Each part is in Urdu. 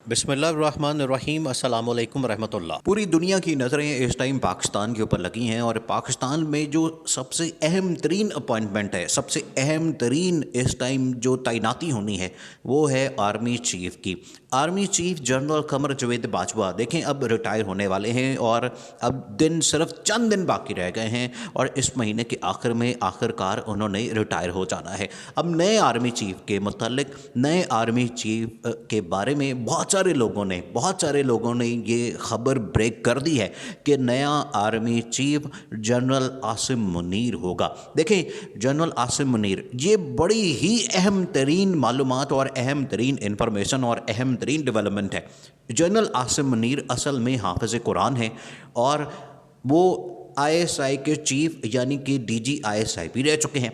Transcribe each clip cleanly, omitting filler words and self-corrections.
بسم اللہ الرحمن الرحیم، السلام علیکم ورحمۃ اللہ۔ پوری دنیا کی نظریں اس ٹائم پاکستان کے اوپر لگی ہیں، اور پاکستان میں جو سب سے اہم ترین اپوائنٹمنٹ ہے، سب سے اہم ترین اس ٹائم جو تعیناتی ہونی ہے وہ ہے آرمی چیف کی۔ Army chief general Qamar Javed Bajwa دیکھیں اب ریٹائر ہونے والے ہیں، اور اب صرف چند دن باقی رہ گئے ہیں، اور اس مہینے کے آخر میں آخر کار انہوں نے ریٹائر ہو جانا ہے۔ اب نئے آرمی چیف کے متعلق، نئے آرمی چیف کے بارے میں بہت سارے لوگوں نے یہ خبر بریک کر دی ہے کہ نیا army chief general Asim Munir ہوگا۔ دیکھیں جنرل عاصم منیر، یہ بڑی ہی اہم ترین معلومات اور اہم ترین انفارمیشن اور اہم ترین ڈیولپمنٹ ہے۔ جنرل عاصم منیر اصل میں حافظ قرآن ہے، اور وہ ISI کے چیف یعنی کہ DG ISI بھی رہ چکے ہیں۔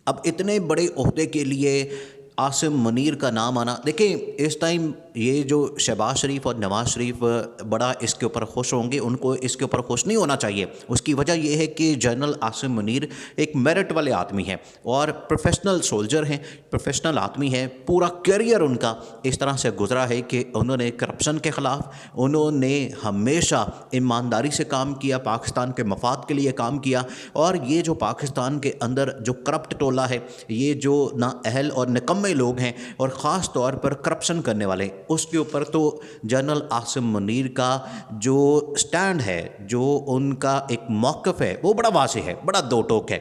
اب اتنے بڑے عہدے کے لیے عاصم منیر کا نام آنا، دیکھیں اس ٹائم یہ جو شہباز شریف اور نواز شریف بڑا اس کے اوپر خوش ہوں گے، ان کو اس کے اوپر خوش نہیں ہونا چاہیے۔ اس کی وجہ یہ ہے کہ جنرل عاصم منیر ایک میرٹ والے آدمی ہیں اور پروفیشنل سولجر ہیں، پروفیشنل آدمی ہیں۔ پورا کیریئر ان کا اس طرح سے گزرا ہے کہ انہوں نے کرپشن کے خلاف، انہوں نے ہمیشہ ایمانداری سے کام کیا، پاکستان کے مفاد کے لیے کام کیا، اور یہ جو پاکستان کے اندر جو کرپٹ ٹولہ ہے، یہ جو نااہل اور نکمے لوگ ہیں، اور خاص طور پر کرپشن کرنے والے، اس کے اوپر تو جنرل عاصم منیر کا جو سٹینڈ ہے، جو ان کا ایک موقف ہے، وہ بڑا واضح ہے، بڑا دو ٹوک ہے۔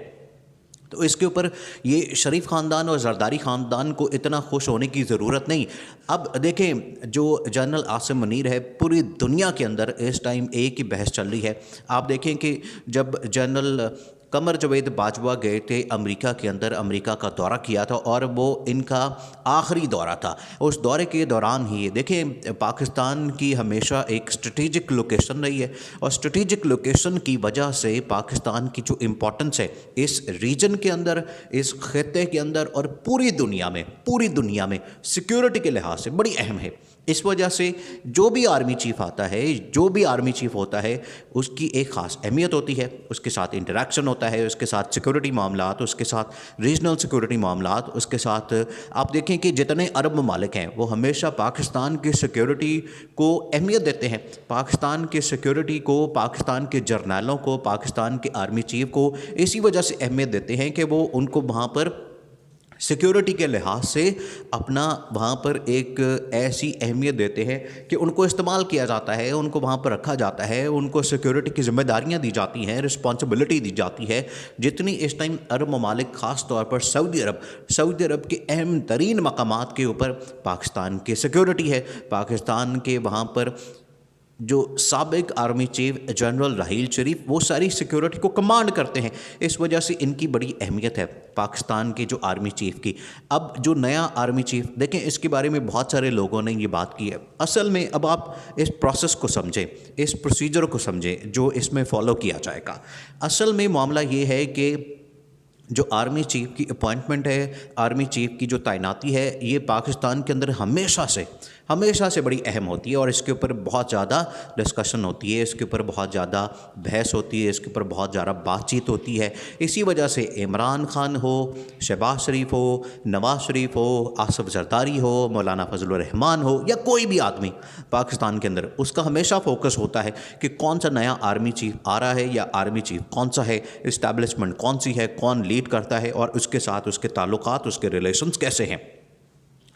تو اس کے اوپر یہ شریف خاندان اور زرداری خاندان کو اتنا خوش ہونے کی ضرورت نہیں۔ اب دیکھیں جو جنرل عاصم منیر ہے، پوری دنیا کے اندر اس ٹائم ایک ہی بحث چل رہی ہے۔ آپ دیکھیں کہ جب جنرل قمر جاوید باجوہ گئے تھے امریکہ کے اندر، امریکہ کا دورہ کیا تھا، اور وہ ان کا آخری دورہ تھا۔ اس دورے کے دوران ہی دیکھیں پاکستان کی ہمیشہ ایک اسٹریٹجک لوکیشن رہی ہے، اور اسٹریٹجک لوکیشن کی وجہ سے پاکستان کی جو امپورٹنس ہے اس ریجن کے اندر، اس خطے کے اندر، اور پوری دنیا میں سیکیورٹی کے لحاظ سے بڑی اہم ہے۔ اس وجہ سے جو بھی آرمی چیف آتا ہے، جو بھی آرمی چیف ہوتا ہے، اس کی ایک خاص اہمیت ہوتی ہے، اس کے ساتھ انٹریکشن ہوتا ہے، اس کے ساتھ سیکورٹی معاملات، اس کے ساتھ ریجنل سیکورٹی معاملات، اس کے ساتھ آپ دیکھیں کہ جتنے عرب ممالک ہیں وہ ہمیشہ پاکستان کی سیکورٹی کو اہمیت دیتے ہیں، پاکستان کے سیکورٹی کو، پاکستان کے جرنیلوں کو، پاکستان کے آرمی چیف کو اسی وجہ سے اہمیت دیتے ہیں کہ وہ ان کو وہاں پر سیکیورٹی کے لحاظ سے اپنا وہاں پر ایک ایسی اہمیت دیتے ہیں کہ ان کو استعمال کیا جاتا ہے، ان کو وہاں پر رکھا جاتا ہے، ان کو سیکیورٹی کی ذمہ داریاں دی جاتی ہیں، رسپانسبلٹی دی جاتی ہے۔ جتنی اس ٹائم عرب ممالک، خاص طور پر سعودی عرب کے اہم ترین مقامات کے اوپر پاکستان کی سیکیورٹی ہے، پاکستان کے وہاں پر جو سابق army chief general Raheel Sharif, وہ ساری سیکیورٹی کو کمانڈ کرتے ہیں، اس وجہ سے ان کی بڑی اہمیت ہے پاکستان کے جو آرمی چیف کی۔ اب جو نیا آرمی چیف، دیکھیں اس کے بارے میں بہت سارے لوگوں نے یہ بات کی ہے۔ اصل میں اب آپ اس پروسیس کو سمجھیں، اس پروسیجر کو سمجھیں جو اس میں فالو کیا جائے گا۔ اصل میں معاملہ یہ ہے کہ جو آرمی چیف کی اپوائنٹمنٹ ہے، آرمی چیف کی جو تعیناتی ہے، یہ پاکستان کے اندر ہمیشہ سے بڑی اہم ہوتی ہے، اور اس کے اوپر بہت زیادہ ڈسکشن ہوتی ہے، اس کے اوپر بہت زیادہ بحث ہوتی ہے، اس کے اوپر بہت زیادہ بات چیت ہوتی ہے۔ اسی وجہ سے عمران خان ہو، شہباز شریف ہو، نواز شریف ہو، آصف زرداری ہو، مولانا فضل الرحمان ہو، یا کوئی بھی آدمی پاکستان کے اندر، اس کا ہمیشہ فوکس ہوتا ہے کہ کون سا نیا آرمی چیف آ رہا ہے، یا آرمی چیف کون سا ہے، اسٹیبلشمنٹ کون سی ہے، کون لیڈ کرتا ہے، اور اس کے ساتھ اس کے تعلقات، اس کے ریلیشنز کیسے ہیں۔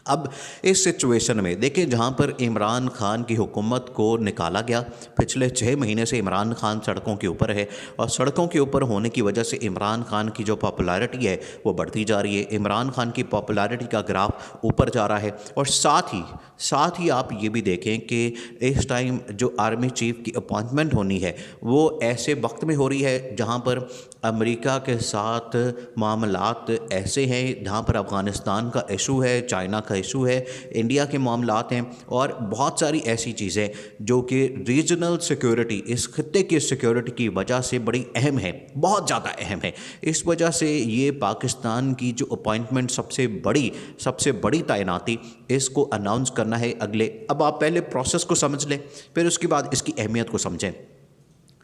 اب اس سچویشن میں دیکھیں جہاں پر عمران خان کی حکومت کو نکالا گیا، پچھلے 6 مہینے سے عمران خان سڑکوں کے اوپر ہے، اور سڑکوں کے اوپر ہونے کی وجہ سے عمران خان کی جو پاپولیرٹی ہے وہ بڑھتی جا رہی ہے، عمران خان کی پاپولیرٹی کا گراف اوپر جا رہا ہے۔ اور ساتھ ہی آپ یہ بھی دیکھیں کہ اس ٹائم جو آرمی چیف کی اپوائنٹمنٹ ہونی ہے وہ ایسے وقت میں ہو رہی ہے جہاں پر امریکہ کے ساتھ معاملات ایسے ہیں، جہاں پر افغانستان کا ایشو ہے، چائنا کا ایشو ہے، انڈیا کے معاملات ہیں، اور بہت ساری ایسی چیزیں جو کہ ریجنل سیکیورٹی، اس خطے کی سیکیورٹی کی وجہ سے بڑی اہم ہے، بہت زیادہ اہم ہے۔ اس وجہ سے یہ پاکستان کی جو اپوائنٹمنٹ سب سے بڑی تعیناتی، اس کو اناؤنس کرنا ہے اگلے۔ اب آپ پہلے پروسیس کو سمجھ لیں، پھر اس کے بعد اس کی اہمیت کو سمجھیں۔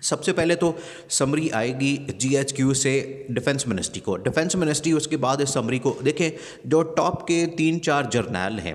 سب سے پہلے تو سمری آئے گی GHQ سے ڈیفنس منسٹری کو، ڈیفنس منسٹری اس کے بعد اس سمری کو، دیکھیں جو ٹاپ کے 3-4 جرنیل ہیں